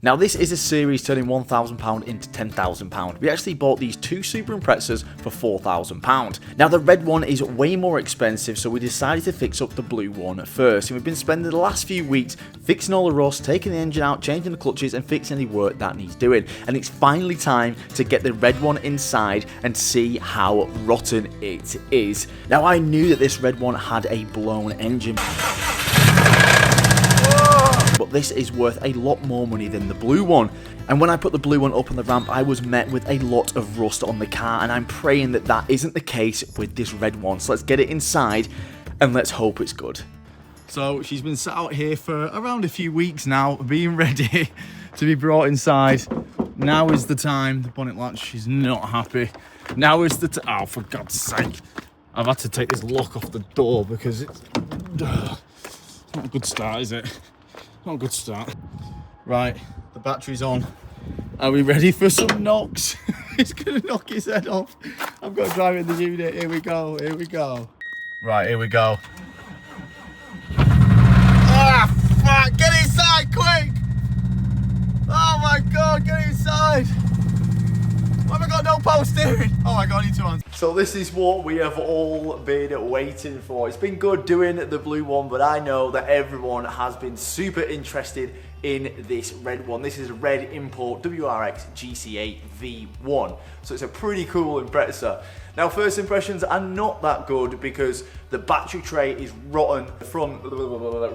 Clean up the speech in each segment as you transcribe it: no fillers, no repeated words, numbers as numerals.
Now this is a series turning £1,000 into £10,000. We actually bought these two Super Imprezas for £4,000. Now the red one is way more expensive, so we decided to fix up the blue one first. And we've been spending the last few weeks fixing all the rust, taking the engine out, changing the clutches and fixing any work that needs doing. And it's finally time to get the red one inside and see how rotten it is. Now I knew that this red one had a blown engine, but this is worth a lot more money than the blue one. And when I put the blue one up on the ramp, I was met with a lot of rust on the car, and I'm praying that that isn't the case with this red one. So let's get it inside and let's hope it's good. So she's been sat out here for around a few weeks now, being ready to be brought inside. Now is the time. The bonnet latch is not happy. Now is the time. Oh, for God's sake. I've had to take this lock off the door because it's not a good start, is it? Not a good start. Right, the battery's on. Are we ready for some knocks? He's gonna knock his head off. I've got to drive in the unit. Here we go, here we go. Right, here we go. Ah, fuck, get inside, quick! Oh my God, get inside! Why have I got no power steering? Oh my God, I need two hands. So this is what we have all been waiting for. It's been good doing the blue one, but I know that everyone has been super interested in this red one. This is a red import WRX GC8 V1. So it's a pretty cool Impreza. Now first impressions are not that good because the battery tray is rotten. The front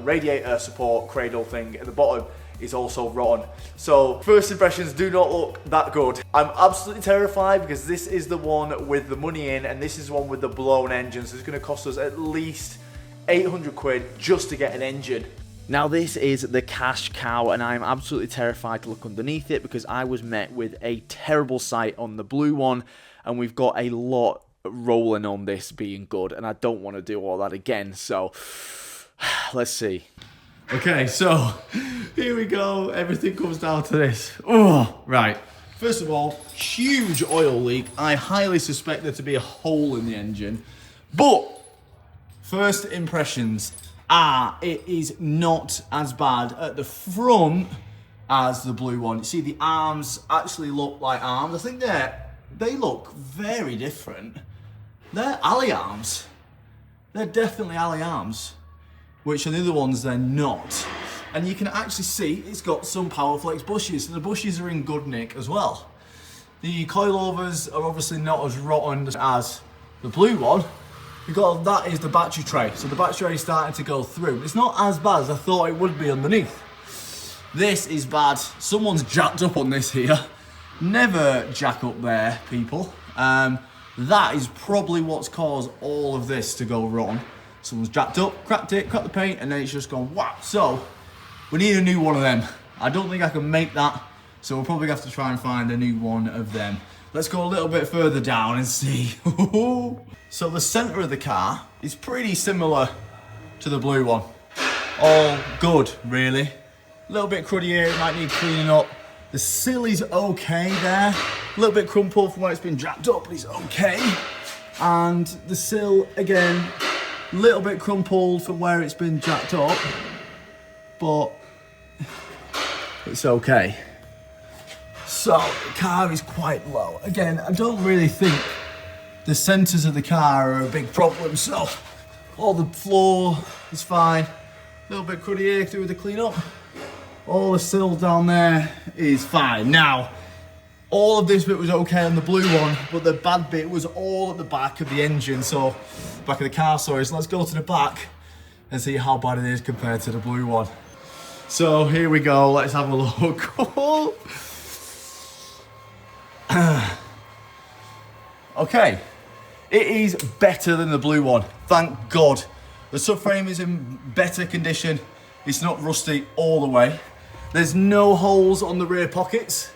radiator support cradle thing at the bottom is also rotten. So first impressions do not look that good. I'm absolutely terrified because this is the one with the money in and this is the one with the blown engine. So it's gonna cost us at least 800 quid just to get an engine. Now this is the cash cow and I'm absolutely terrified to look underneath it because I was met with a terrible sight on the blue one and we've got a lot rolling on this being good and I don't want to do all that again. So let's see. Okay, so here we go. Everything comes down to this. Oh, right. First of all, huge oil leak. I highly suspect there to be a hole in the engine. But first impressions are it is not as bad at the front as the blue one. You see the arms actually look like arms. I think they look very different. They're alley arms. They're definitely alley arms, which on the other ones they're not. And you can actually see it's got some Powerflex bushes, and the bushes are in good nick as well. The coilovers are obviously not as rotten as the blue one, because that is the battery tray. So the battery tray is starting to go through. It's not as bad as I thought it would be underneath. This is bad. Someone's jacked up on this here. Never jack up there, people. That is probably what's caused all of this to go wrong. Someone's jacked up, cracked it, cracked the paint, and then it's just gone whack. So we need a new one of them. I don't think I can make that, so we'll probably have to try and find a new one of them. Let's go a little bit further down and see. So the center of the car is pretty similar to the blue one. All good, really. A little bit cruddy here, it might need cleaning up. The sill is okay there. A little bit crumpled from where it's been jacked up, but it's okay. And the sill, again, a little bit crumpled from where it's been jacked up, but it's okay. So the car is quite low. Again, I don't really think the centers of the car are a big problem, so all the floor is fine. A little bit cruddy here to do with the clean up. All the sill down there is fine. Now, all of this bit was okay on the blue one, but the bad bit was all at the back of the engine, so back of the car, sorry. So let's go to the back and see how bad it is compared to the blue one. So here we go, let's have a look. Okay, it is better than the blue one, thank God. The subframe is in better condition. It's not rusty all the way. There's no holes on the rear pockets,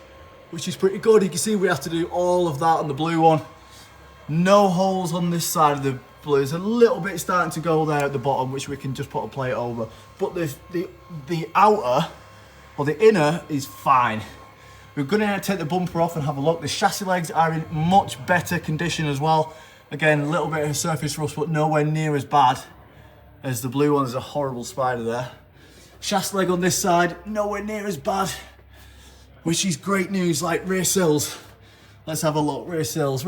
which is pretty good. You can see we have to do all of that on the blue one. No holes on this side of the blue. There's a little bit starting to go there at the bottom, which we can just put a plate over. But the outer, or the inner, is fine. We're gonna take the bumper off and have a look. The chassis legs are in much better condition as well. Again, a little bit of surface rust, but nowhere near as bad as the blue one. There's a horrible spider there. Chassis leg on this side, nowhere near as bad. which is great news. Like rear sills, let's have a look. Rear sills,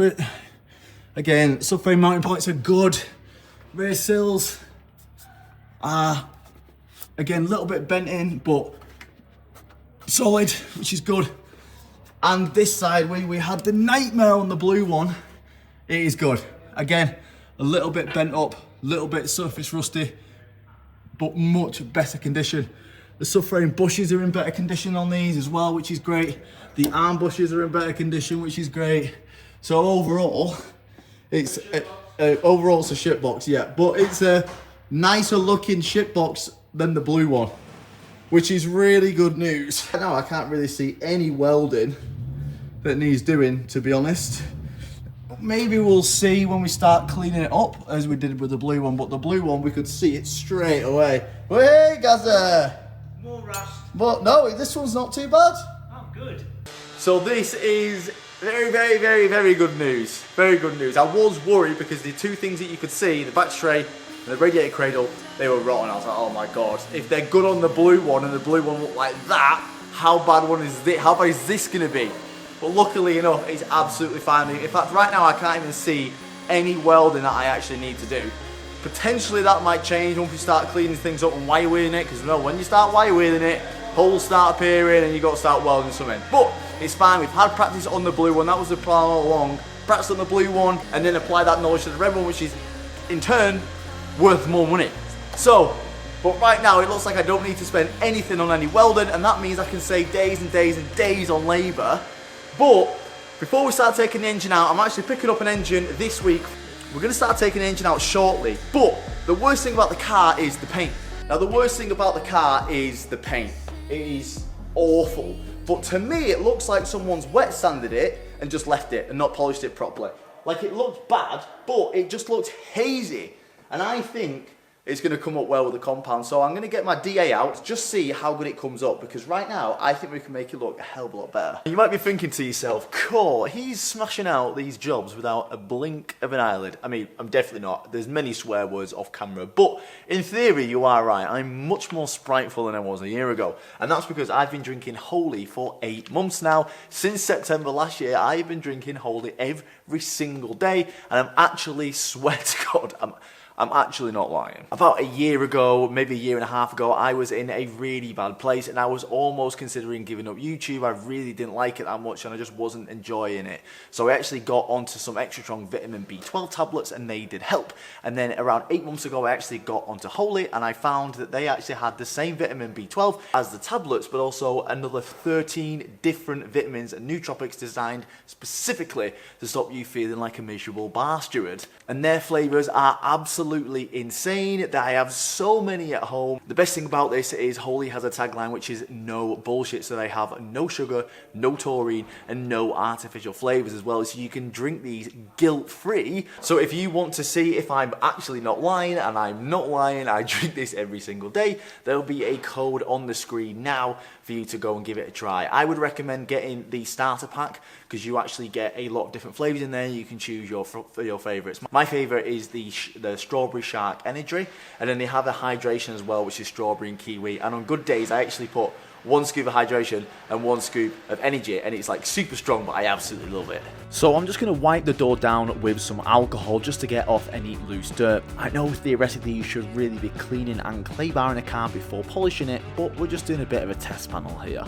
again, subframe mounting points are good. Rear sills are, again, a little bit bent in, but solid, which is good. And this side, we had the nightmare on the blue one. It is good. Again, a little bit bent up, a little bit surface rusty, but much better condition. The subframe bushes are in better condition on these as well, which is great. The arm bushes are in better condition, which is great. So overall, it's a shitbox, yeah, but it's a nicer looking shitbox than the blue one, which is really good news. Now I can't really see any welding that needs doing, to be honest. Maybe we'll see when we start cleaning it up, as we did with the blue one, but the blue one, we could see it straight away. Hey, Gaza! More rust. But no, this one's not too bad. Oh, good. So this is very, very, very, very good news. Very good news. I was worried because the two things that you could see, the back tray and the radiator cradle, they were rotten. I was like, oh my God, if they're good on the blue one and the blue one looked like that, how bad is this gonna be? But luckily enough, it's absolutely fine. In fact, right now I can't even see any welding that I actually need to do. Potentially that might change once we start cleaning things up and wire weeding it, because you know, when you start wire weeding it, holes start appearing and you've got to start welding something. But it's fine, we've had practice on the blue one, that was the plan all along. Practice on the blue one and then apply that knowledge to the red one, which is in turn worth more money. So, but right now it looks like I don't need to spend anything on any welding, and that means I can save days and days and days on labour. But before we start taking the engine out, I'm actually picking up an engine this week. We're going to start taking the engine out shortly. But the worst thing about the car is the paint. Now the worst thing about the car is the paint. It is awful. But to me it looks like someone's wet sanded it and just left it and not polished it properly. Like, it looks bad, but it just looks hazy. And I think it's going to come up well with the compound. So I'm going to get my DA out, just see how good it comes up, because right now I think we can make it look a hell of a lot better. You might be thinking to yourself, cool, he's smashing out these jobs without a blink of an eyelid. I mean, I'm definitely not. There's many swear words off camera, but in theory you are right. I'm much more spriteful than I was a year ago, and that's because I've been drinking Holy for 8 months now. Since September last year, I've been drinking Holy every single day, and I'm actually, swear to God, I'm actually not lying. About a year ago, maybe a year and a half ago, I was in a really bad place and I was almost considering giving up YouTube. I really didn't like it that much and I just wasn't enjoying it. So I actually got onto some extra strong vitamin B12 tablets and they did help. And then around 8 months ago, I actually got onto Holy and I found that they actually had the same vitamin B12 as the tablets, but also another 13 different vitamins and nootropics designed specifically to stop you feeling like a miserable bar steward. And their flavors are absolutely insane. That I have so many at home. The best thing about this is Holy has a tagline which is no bullshit, so they have no sugar, no taurine and no artificial flavors as well, so you can drink these guilt-free. So if you want to see if I'm actually not lying, and I'm not lying, I drink this every single day, there'll be a code on the screen now for you to go and give it a try. I would recommend getting the starter pack because you actually get a lot of different flavors in there. You can choose your favorites. My favorite is the strawberry shark energy, and then they have the hydration as well, which is strawberry and kiwi. And on good days I actually put 1 scoop of hydration and 1 scoop of energy, and it's like super strong, but I absolutely love it. So I'm just going to wipe the door down with some alcohol just to get off any loose dirt. I know theoretically you should really be cleaning and clay barring a car before polishing it, but we're just doing a bit of a test panel here.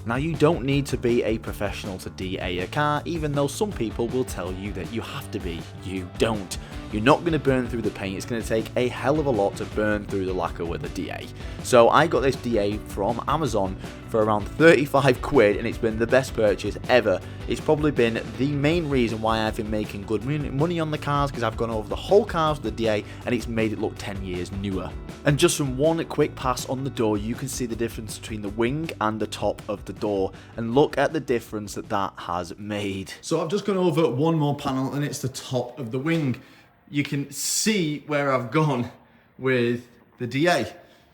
Now, you don't need to be a professional to DA a car, even though some people will tell you that you have to be. You don't. You're not going to burn through the paint. It's going to take a hell of a lot to burn through the lacquer with a DA. So I got this DA from Amazon for around 35 quid and it's been the best purchase ever. It's probably been the main reason why I've been making good money on the cars, because I've gone over the whole cars with the DA and it's made it look 10 years newer. And just from one quick pass on the door, you can see the difference between the wing and the top of the door, and look at the difference that that has made. So I've just gone over one more panel and it's the top of the wing. You can see where I've gone with the DA.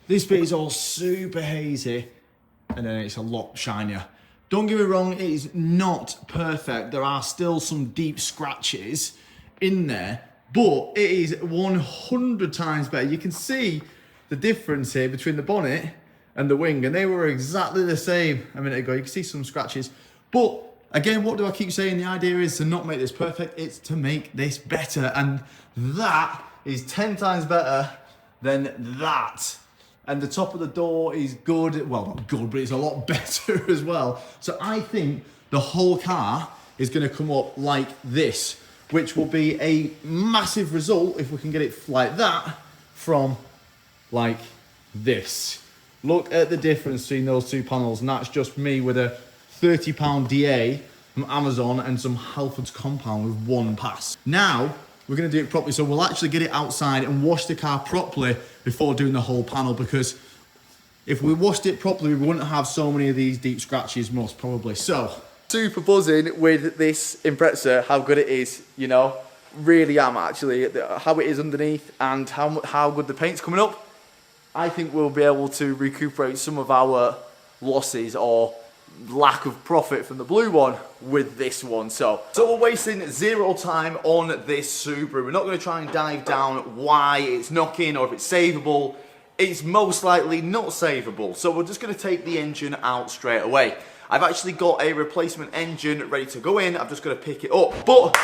This bit is all super hazy and then it's a lot shinier. Don't get me wrong, it is not perfect. There are still some deep scratches in there, but it is 100 times better. You can see the difference here between the bonnet and the wing, and they were exactly the same a minute ago. You can see some scratches, but again, what do I keep saying? The idea is to not make this perfect, it's to make this better, and that is 10 times better than that. And the top of the door is good, well, not good, but it's a lot better as well. So I think the whole car is gonna come up like this, which will be a massive result if we can get it like that from like this. Look at the difference between those two panels, and that's just me with a £30 DA from Amazon and some Halfords compound with one pass. Now, we're gonna do it properly, so we'll actually get it outside and wash the car properly before doing the whole panel, because if we washed it properly, we wouldn't have so many of these deep scratches, most probably. So, super buzzing with this Impreza, how good it is, you know. Really am actually, how it is underneath and how good the paint's coming up. I think we'll be able to recuperate some of our losses or lack of profit from the blue one with this one. So we're wasting zero time on this Subaru. We're not going to try and dive down why it's knocking or if it's savable. It's most likely not savable. So we're just going to take the engine out straight away. I've actually got a replacement engine ready to go in. I've just got to pick it up. But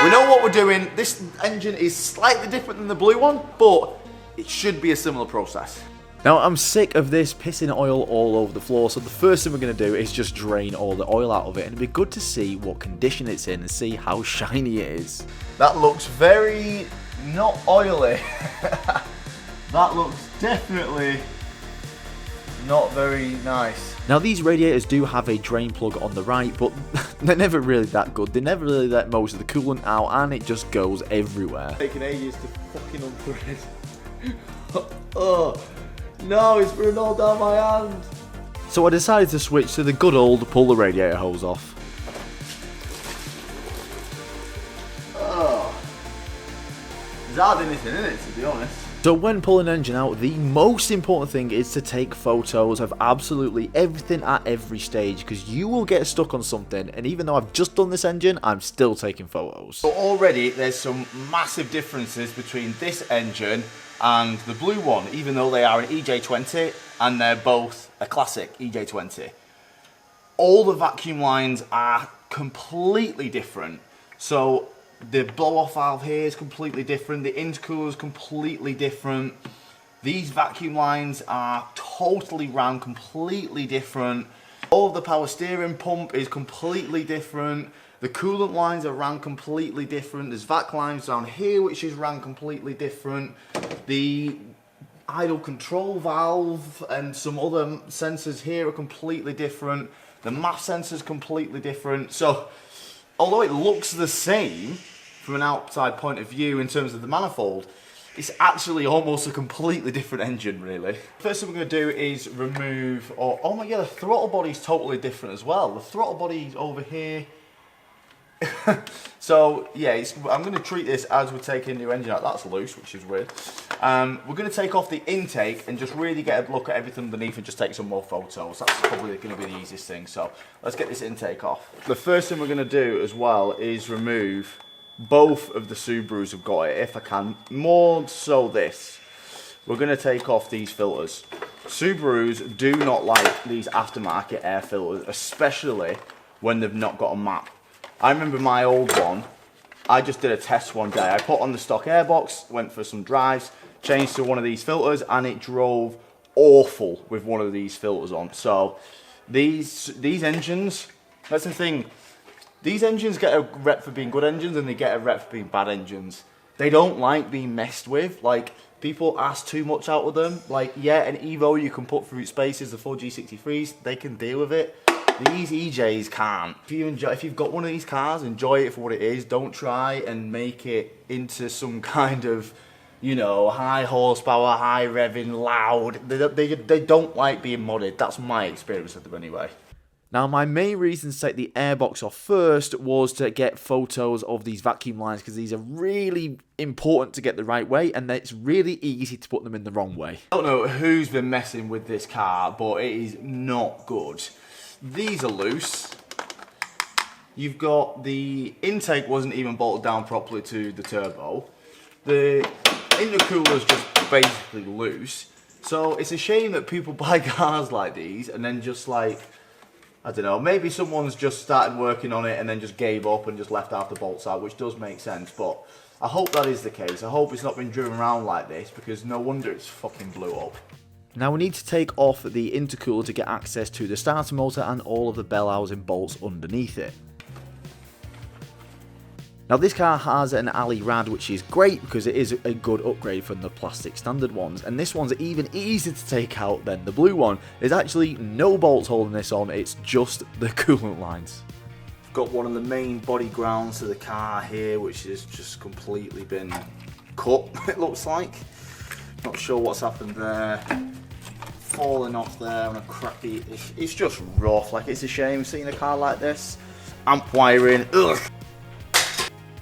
we know what we're doing. This engine is slightly different than the blue one, but it should be a similar process. Now, I'm sick of this pissing oil all over the floor, so the first thing we're going to do is just drain all the oil out of it, and it'd be good to see what condition it's in and see how shiny it is. That looks very not oily. That looks definitely not very nice. Now, these radiators do have a drain plug on the right, but they're never really that good. They never really let most of the coolant out, and it just goes everywhere. It's taking ages to fucking unthread. Oh. No, it's running all down my hand. So I decided to switch to the good old pull the radiator hose off. Oh. There's hardly anything in it, to be honest. So when pulling an engine out, the most important thing is to take photos of absolutely everything at every stage, because you will get stuck on something, and even though I've just done this engine, I'm still taking photos. So already there's some massive differences between this engine and the blue one, even though they are an EJ20 and they're both a classic EJ20. All the vacuum lines are completely different. So the blow-off valve here is completely different, the intercooler is completely different. These vacuum lines are totally ran completely different. All of the power steering pump is completely different. The coolant lines are ran completely different. There's vac lines down here which is ran completely different. The idle control valve and some other sensors here are completely different. The MAF sensor's completely different. So, although it looks the same from an outside point of view in terms of the manifold, it's actually almost a completely different engine, really. First thing we're going to do is remove, oh my god, the throttle body's totally different as well. The throttle body's over here. So yeah, I'm going to treat this as we're taking a new engine out. That's loose, which is weird. We're going to take off the intake and just really get a look at everything underneath and just take some more photos. That's probably going to be the easiest thing. So let's get this intake off. The first thing we're going to do as well is remove both of the Subarus have got it, if I can. More so this. We're going to take off these filters. Subarus do not like these aftermarket air filters, especially when they've not got a map. I remember my old one, I just did a test one day. I put on the stock airbox, went for some drives, changed to one of these filters, and it drove awful with one of these filters on. So these engines, that's the thing, these engines get a rep for being good engines and they get a rep for being bad engines. They don't like being messed with. Like, people ask too much out of them. Like, yeah, an Evo you can put through spaces, the 4G63s, they can deal with it. These EJs can't. If you've got one of these cars, enjoy it for what it is. Don't try and make it into some kind of, you know, high horsepower, high revving, loud. They don't like being modded. That's my experience of them anyway. Now, my main reason to take the airbox off first was to get photos of these vacuum lines, because these are really important to get the right way, and it's really easy to put them in the wrong way. I don't know who's been messing with this car, but it is not good. These are loose. You've got the intake wasn't even bolted down properly to the turbo. The intercooler is just basically loose. So it's a shame that people buy cars like these and then just like, I don't know, maybe someone's just started working on it and then just gave up and just left half the bolts out, which does make sense, but I hope that is the case. I hope it's not been driven around like this, because no wonder it's fucking blew up. Now we need to take off the intercooler to get access to the starter motor and all of the bell housing bolts underneath it. Now this car has an alley rad, which is great because it is a good upgrade from the plastic standard ones, and this one's even easier to take out than the blue one. There's actually no bolts holding this on, it's just the coolant lines. I've got one of the main body grounds of the car here, which has just completely been cut, it looks like. Not sure what's happened there. Falling off there on a crappy, it's just rough. Like, it's a shame seeing a car like this. Amp wiring, ugh.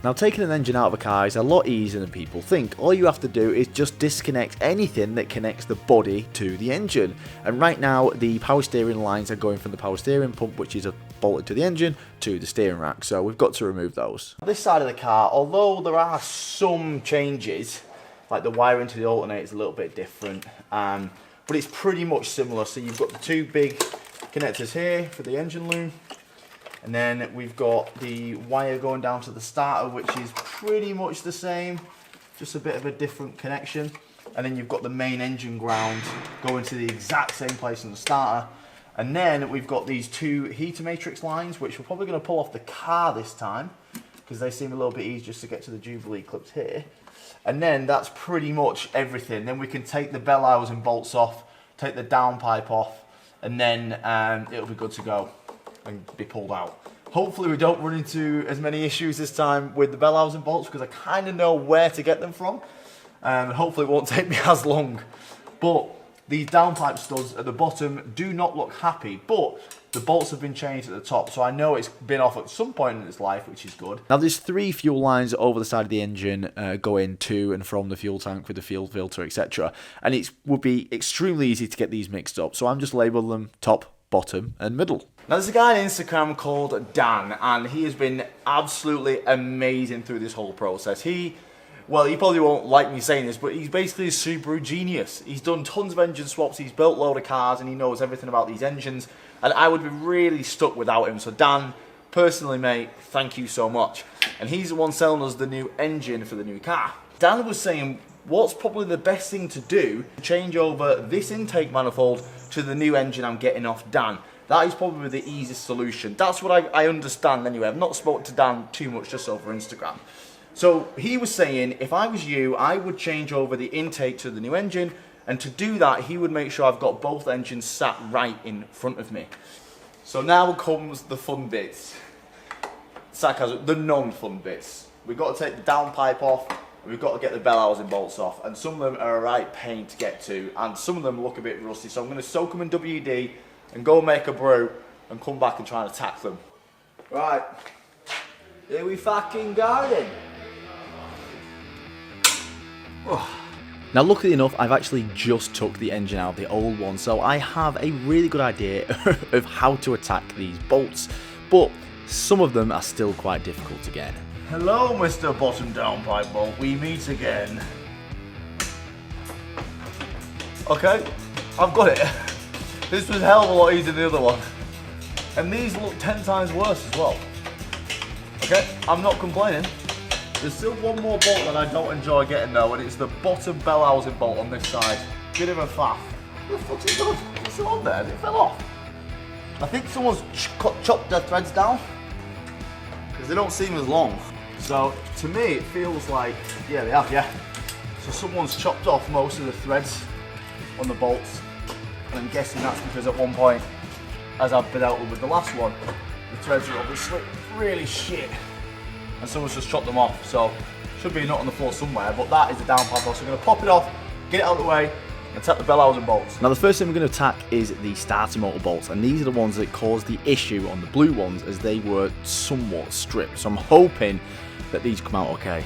Now taking an engine out of a car is a lot easier than people think. All you have to do is just disconnect anything that connects the body to the engine. And right now the power steering lines are going from the power steering pump, which is bolted to the engine, to the steering rack. So we've got to remove those. This side of the car, although there are some changes, like the wiring to the alternator is a little bit different, but it's pretty much similar. So you've got the two big connectors here for the engine loom. And then we've got the wire going down to the starter, which is pretty much the same, just a bit of a different connection. And then you've got the main engine ground going to the exact same place on the starter. And then we've got these two heater matrix lines, which we're probably going to pull off the car this time, because they seem a little bit easier just to get to the Jubilee clips here. And then that's pretty much everything. Then we can take the bell housing bolts off, take the downpipe off, and then it'll be good to go and be pulled out. Hopefully we don't run into as many issues this time with the bell housing bolts, because I kind of know where to get them from, and hopefully it won't take me as long. But these downpipe studs at the bottom do not look happy, but the bolts have been changed at the top, so I know it's been off at some point in its life, which is good. Now there's 3 fuel lines over the side of the engine going to and from the fuel tank with the fuel filter, etc. And it would be extremely easy to get these mixed up, so I'm just labeling them top, bottom and middle. Now there's a guy on Instagram called Dan, and he has been absolutely amazing through this whole process. Well, he probably won't like me saying this, but he's basically a Subaru genius. He's done tons of engine swaps, he's built a load of cars, and he knows everything about these engines, and I would be really stuck without him. So Dan, personally mate, thank you so much. And he's the one selling us the new engine for the new car. Dan was saying, what's probably the best thing to do to change over this intake manifold to the new engine I'm getting off Dan. That is probably the easiest solution. That's what I understand anyway. I've not spoken to Dan too much, just over Instagram. So he was saying, if I was you, I would change over the intake to the new engine, and to do that, he would make sure I've got both engines sat right in front of me. So now comes the fun bits. Sarcasm, the non-fun bits. We've got to take the downpipe off, and we've got to get the bell housing bolts off, and some of them are a right pain to get to, and some of them look a bit rusty, so I'm going to soak them in WD, and go make a brew, and come back and try and attack them. Right, here we fucking go then. Now luckily enough, I've actually just took the engine out of the old one, so I have a really good idea of how to attack these bolts, but some of them are still quite difficult to get. Hello Mr. Bottom Downpipe Bolt, we meet again. Okay, I've got it. This was a hell of a lot easier than the other one. And these look 10 times worse as well. Okay, I'm not complaining. There's still one more bolt that I don't enjoy getting though, and it's the bottom bell housing bolt on this side. Bit of a faff. What the fuck's it done? It's still on there, it fell off. I think someone's chopped their threads down, because they don't seem as long. So to me it feels like, yeah they have, yeah. So someone's chopped off most of the threads on the bolts. And I'm guessing that's because at one point, as I've been out with the last one, the threads are obviously really shit. And someone's just chopped them off, so should be a nut on the floor somewhere, but that is the downpipe. So we're going to pop it off, get it out of the way, and attack the bell housing bolts. Now the first thing we're going to attack is the starter motor bolts, and these are the ones that caused the issue on the blue ones, as they were somewhat stripped. So I'm hoping that these come out okay.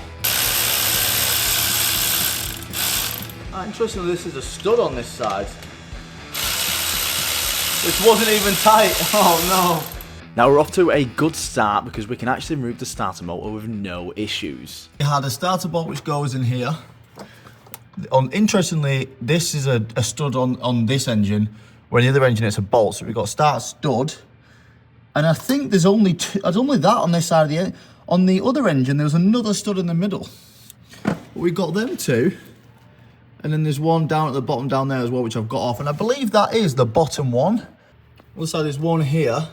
Interestingly, this is a stud on this side. This wasn't even tight. Oh no. Now we're off to a good start, because we can actually remove the starter motor with no issues. We had a starter bolt which goes in here. Interestingly, this is a stud on this engine, where the other engine it's a bolt. So we've got start stud, and I think there's only that on this side of the engine. On the other engine, there was another stud in the middle. But we got them two, and then there's one down at the bottom down there as well, which I've got off, and I believe that is the bottom one. On the side, there's one here,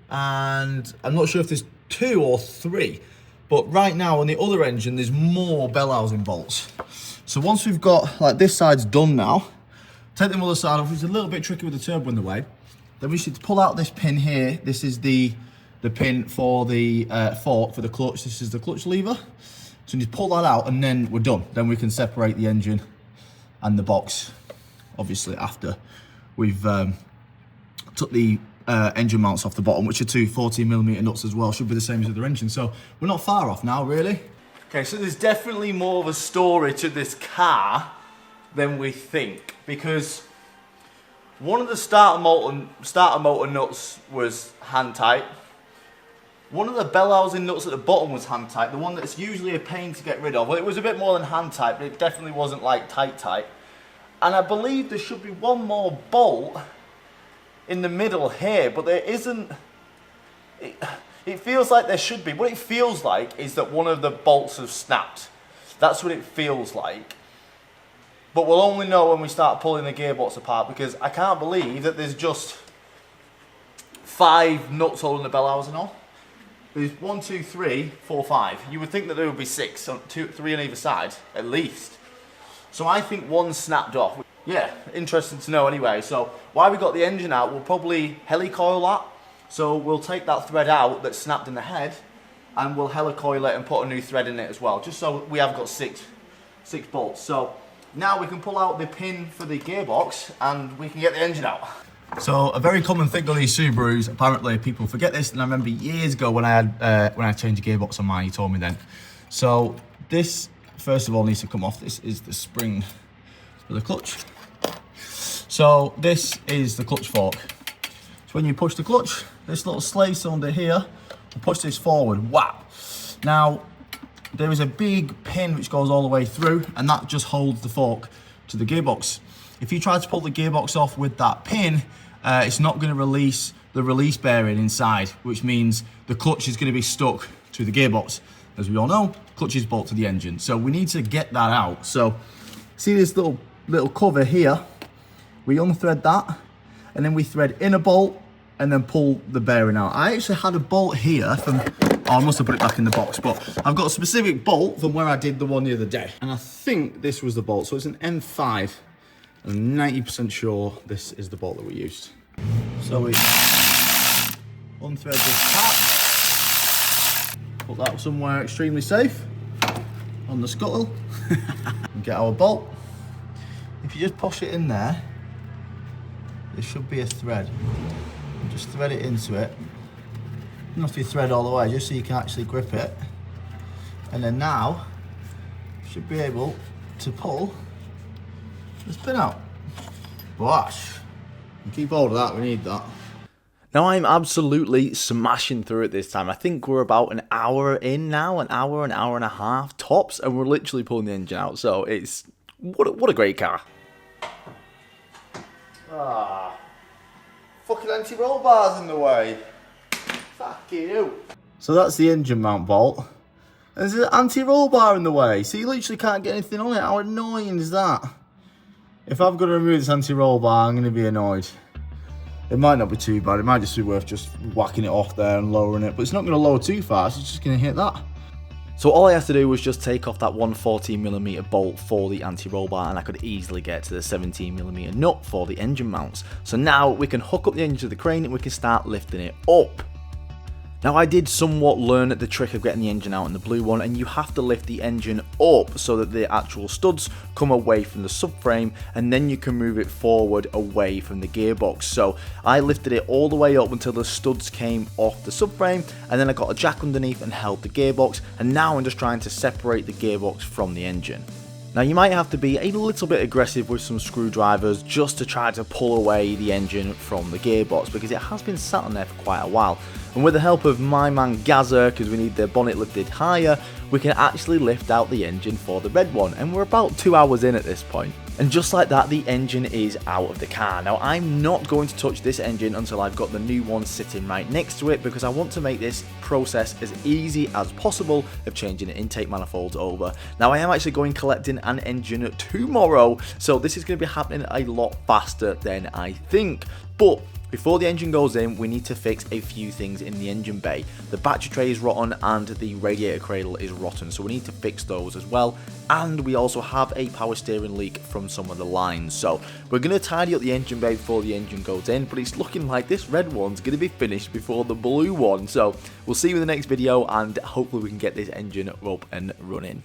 and I'm not sure if there's 2 or 3. But right now on the other engine, there's more bell housing bolts. So once we've got, like, this side's done now, take the other side off, which is a little bit tricky with the turbo in the way. Then we should pull out this pin here. This is the pin for the fork for the clutch. This is the clutch lever. So you just pull that out and then we're done. Then we can separate the engine and the box, obviously after we've took the engine mounts off the bottom, which are 2 14mm nuts as well. Should be the same as the other engine. So we're not far off now, really. Okay, so there's definitely more of a story to this car than we think, because one of the starter motor nuts was hand tight. One of the bell housing nuts at the bottom was hand tight, the one that's usually a pain to get rid of. Well, it was a bit more than hand tight, but it definitely wasn't like tight. And I believe there should be one more bolt in the middle here, but there isn't. It feels like there should be. What it feels like is that one of the bolts have snapped. That's what it feels like. But we'll only know when we start pulling the gearbox apart, because I can't believe that there's just 5 nuts holding the bell housing on. There's 1, 2, 3, 4, 5. You would think that there would be 6, 2, 3 on either side, at least. So I think one snapped off. Yeah, interesting to know anyway. So while we got the engine out, we'll probably helicoil that. So we'll take that thread out that snapped in the head, and we'll helicoil it and put a new thread in it as well, just so we have got 6 bolts. So now we can pull out the pin for the gearbox and we can get the engine out. So a very common thing on these Subarus, apparently people forget this, and I remember years ago when I changed the gearbox on mine, he told me then. So this, first of all, needs to come off. This is the spring for the clutch. So this is the clutch fork. So when you push the clutch, this little slave cylinder here will push this forward. Wow. Now, there is a big pin which goes all the way through, and that just holds the fork to the gearbox. If you try to pull the gearbox off with that pin, it's not going to release the release bearing inside, which means the clutch is going to be stuck to the gearbox. As we all know, clutch is bolt to the engine. So we need to get that out. So see this little cover here? We unthread that, and then we thread in a bolt and then pull the bearing out. I actually had a bolt here from, I must have put it back in the box, but I've got a specific bolt from where I did the one the other day. And I think this was the bolt. So it's an M5. I'm 90% sure this is the bolt that we used. So we unthread this cap, put that somewhere extremely safe on the scuttle, and get our bolt. If you just push it in there, there should be a thread. Just thread it into it. Not to thread all the way, just so you can actually grip it. And then now, you should be able to pull this pin out. Wash. Keep hold of that, we need that. Now I'm absolutely smashing through it this time. I think we're about an hour in now, an hour and a half tops, and we're literally pulling the engine out. So it's, what a great car. Ah, fucking anti-roll bars in the way. Fuck you. So that's the engine mount bolt. There's an anti-roll bar in the way, so you literally can't get anything on it. How annoying is that? If I've got to remove this anti-roll bar, I'm going to be annoyed. It might not be too bad. It might just be worth just whacking it off there and lowering it. But it's not going to lower too fast. It's just going to hit that. So all I have to do was just take off that 114mm bolt for the anti-roll bar, and I could easily get to the 17mm nut for the engine mounts. So now we can hook up the engine to the crane and we can start lifting it up. Now I did somewhat learn the trick of getting the engine out in the blue one, and you have to lift the engine up so that the actual studs come away from the subframe, and then you can move it forward away from the gearbox. So I lifted it all the way up until the studs came off the subframe, and then I got a jack underneath and held the gearbox, and now I'm just trying to separate the gearbox from the engine. Now you might have to be a little bit aggressive with some screwdrivers just to try to pull away the engine from the gearbox, because it has been sat on there for quite a while. And with the help of my man Gaza, because we need the bonnet lifted higher, we can actually lift out the engine for the red one, and we're about 2 hours in at this point. And just like that, the engine is out of the car. Now I'm not going to touch this engine until I've got the new one sitting right next to it, because I want to make this process as easy as possible of changing the intake manifolds over. Now I am actually going collecting an engine tomorrow, so this is going to be happening a lot faster than I think. But before the engine goes in, we need to fix a few things in the engine bay. The battery tray is rotten and the radiator cradle is rotten, so we need to fix those as well. And we also have a power steering leak from some of the lines. So we're going to tidy up the engine bay before the engine goes in, but it's looking like this red one's going to be finished before the blue one. So we'll see you in the next video, and hopefully we can get this engine up and running.